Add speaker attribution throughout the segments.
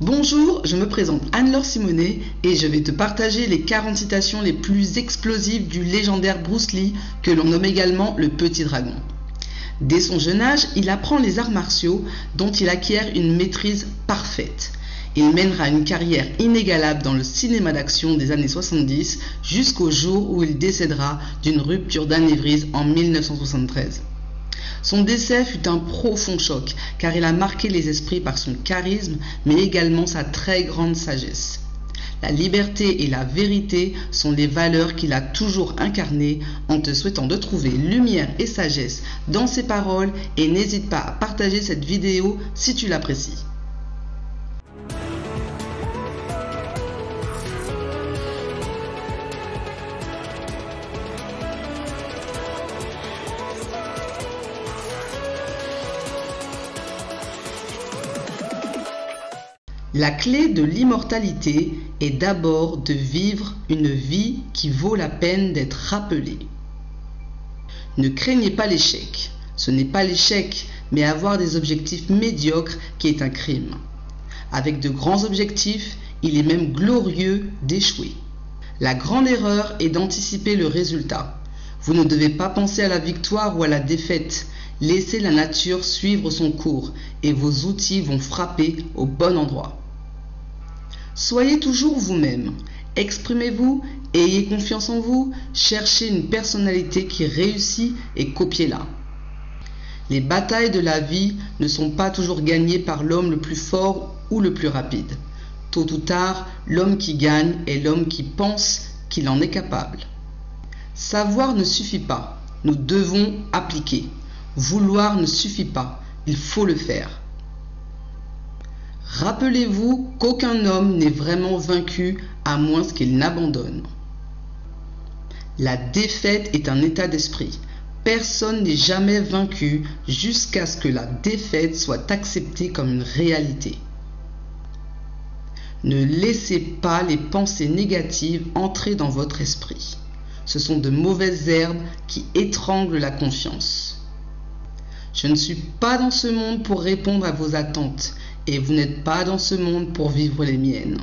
Speaker 1: Bonjour, je me présente Anne-Laure Simonet et je vais te partager les 40 citations les plus explosives du légendaire Bruce Lee, que l'on nomme également le Petit Dragon. Dès son jeune âge, il apprend les arts martiaux dont il acquiert une maîtrise parfaite. Il mènera une carrière inégalable dans le cinéma d'action des années 70 jusqu'au jour où il décédera d'une rupture d'anévrisme en 1973. Son décès fut un profond choc car il a marqué les esprits par son charisme mais également sa très grande sagesse. La liberté et la vérité sont les valeurs qu'il a toujours incarnées, en te souhaitant de trouver lumière et sagesse dans ses paroles, et n'hésite pas à partager cette vidéo si tu l'apprécies. La clé de l'immortalité est d'abord de vivre une vie qui vaut la peine d'être rappelée. Ne craignez pas l'échec. Ce n'est pas l'échec, mais avoir des objectifs médiocres qui est un crime. Avec de grands objectifs, il est même glorieux d'échouer. La grande erreur est d'anticiper le résultat. Vous ne devez pas penser à la victoire ou à la défaite. Laissez la nature suivre son cours et vos outils vont frapper au bon endroit. Soyez toujours vous-même, exprimez-vous, ayez confiance en vous, cherchez une personnalité qui réussit et copiez-la. Les batailles de la vie ne sont pas toujours gagnées par l'homme le plus fort ou le plus rapide. Tôt ou tard, l'homme qui gagne est l'homme qui pense qu'il en est capable. Savoir ne suffit pas, nous devons appliquer. Vouloir ne suffit pas, il faut le faire. Rappelez-vous qu'aucun homme n'est vraiment vaincu à moins qu'il n'abandonne. La défaite est un état d'esprit. Personne n'est jamais vaincu jusqu'à ce que la défaite soit acceptée comme une réalité. Ne laissez pas les pensées négatives entrer dans votre esprit. Ce sont de mauvaises herbes qui étranglent la confiance. Je ne suis pas dans ce monde pour répondre à vos attentes. Et vous n'êtes pas dans ce monde pour vivre les miennes.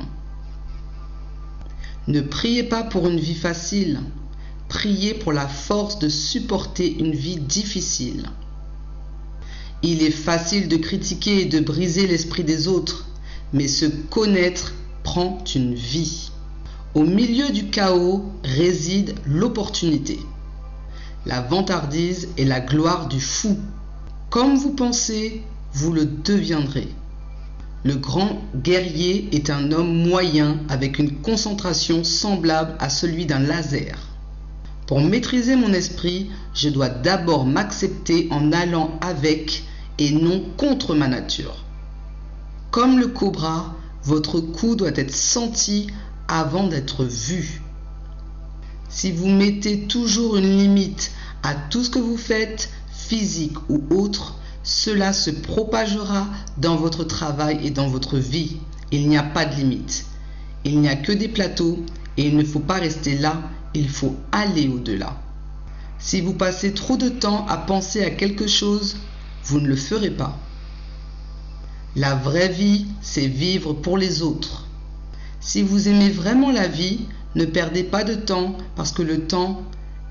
Speaker 1: Ne priez pas pour une vie facile. Priez pour la force de supporter une vie difficile. Il est facile de critiquer et de briser l'esprit des autres, mais se connaître prend une vie. Au milieu du chaos réside l'opportunité. La vantardise est la gloire du fou. Comme vous pensez, vous le deviendrez. Le grand guerrier est un homme moyen avec une concentration semblable à celui d'un laser. Pour maîtriser mon esprit, je dois d'abord m'accepter en allant avec et non contre ma nature. Comme le cobra, votre coup doit être senti avant d'être vu. Si vous mettez toujours une limite à tout ce que vous faites, physique ou autre, cela se propagera dans votre travail et dans votre vie. Il n'y a pas de limite. Il n'y a que des plateaux et il ne faut pas rester là, il faut aller au-delà. Si vous passez trop de temps à penser à quelque chose, vous ne le ferez pas. La vraie vie, c'est vivre pour les autres. Si vous aimez vraiment la vie, ne perdez pas de temps parce que le temps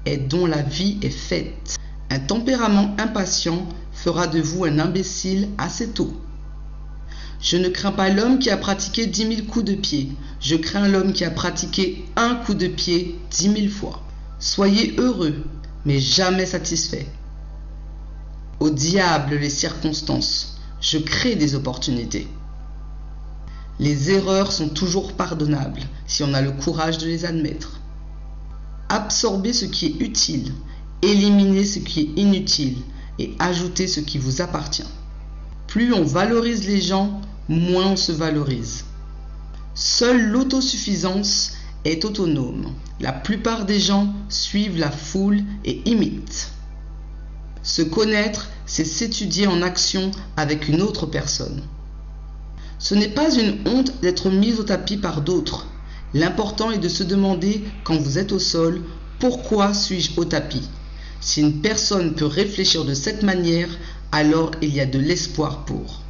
Speaker 1: est dont la vie est faite. Un tempérament impatient fera de vous un imbécile assez tôt. Je ne crains pas l'homme qui a pratiqué 10 000 coups de pied. Je crains l'homme qui a pratiqué un coup de pied 10 000 fois. Soyez heureux, mais jamais satisfait. Au diable les circonstances. Je crée des opportunités. Les erreurs sont toujours pardonnables si on a le courage de les admettre. Absorbez ce qui est utile, éliminez ce qui est inutile et ajoutez ce qui vous appartient. Plus on valorise les gens, moins on se valorise. Seule l'autosuffisance est autonome. La plupart des gens suivent la foule et imitent. Se connaître, c'est s'étudier en action avec une autre personne. Ce n'est pas une honte d'être mis au tapis par d'autres. L'important est de se demander, quand vous êtes au sol, pourquoi suis-je au tapis ? Si une personne peut réfléchir de cette manière, alors il y a de l'espoir pour.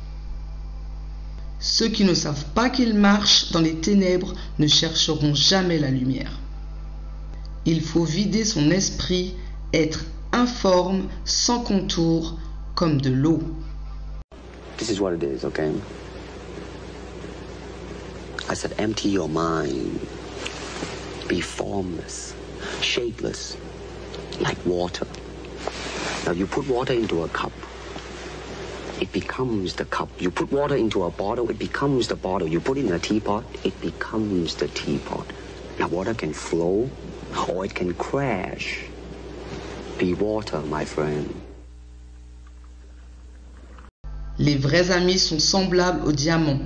Speaker 1: Ceux qui ne savent pas qu'ils marchent dans les ténèbres ne chercheront jamais la lumière. Il faut vider son esprit, être informe, sans contour, comme de l'eau.
Speaker 2: This is what it is, okay? I said empty your mind. Be formless, shapeless, like water. Now you put water into a cup, it becomes the cup. You put water into a bottle, it becomes the bottle. You put it in a teapot, it becomes the teapot. Now water can flow or it can crash. Be water, my friend.
Speaker 1: Les vrais amis sont semblables aux diamants,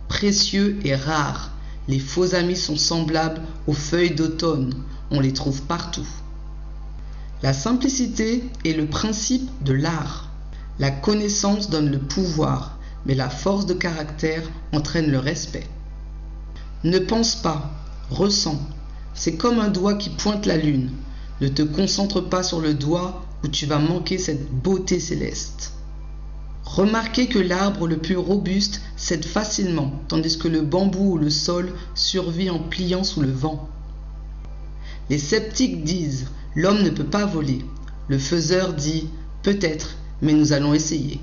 Speaker 1: précieux et rares. Les faux amis sont semblables aux feuilles d'automne. On les trouve partout. La simplicité est le principe de l'art. La connaissance donne le pouvoir, mais la force de caractère entraîne le respect. Ne pense pas, ressens. C'est comme un doigt qui pointe la lune. Ne te concentre pas sur le doigt ou tu vas manquer cette beauté céleste. Remarquez que l'arbre le plus robuste cède facilement, tandis que le bambou ou le saule survit en pliant sous le vent. Les sceptiques disent « l'homme ne peut pas voler ». Le faiseur dit « peut-être, mais nous allons essayer ».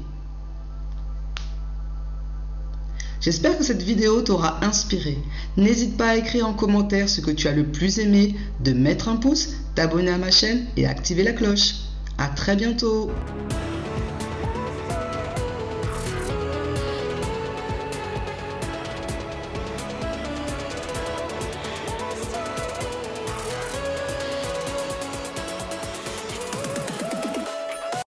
Speaker 1: J'espère que cette vidéo t'aura inspiré. N'hésite pas à écrire en commentaire ce que tu as le plus aimé, de mettre un pouce, t'abonner à ma chaîne et activer la cloche. À très bientôt.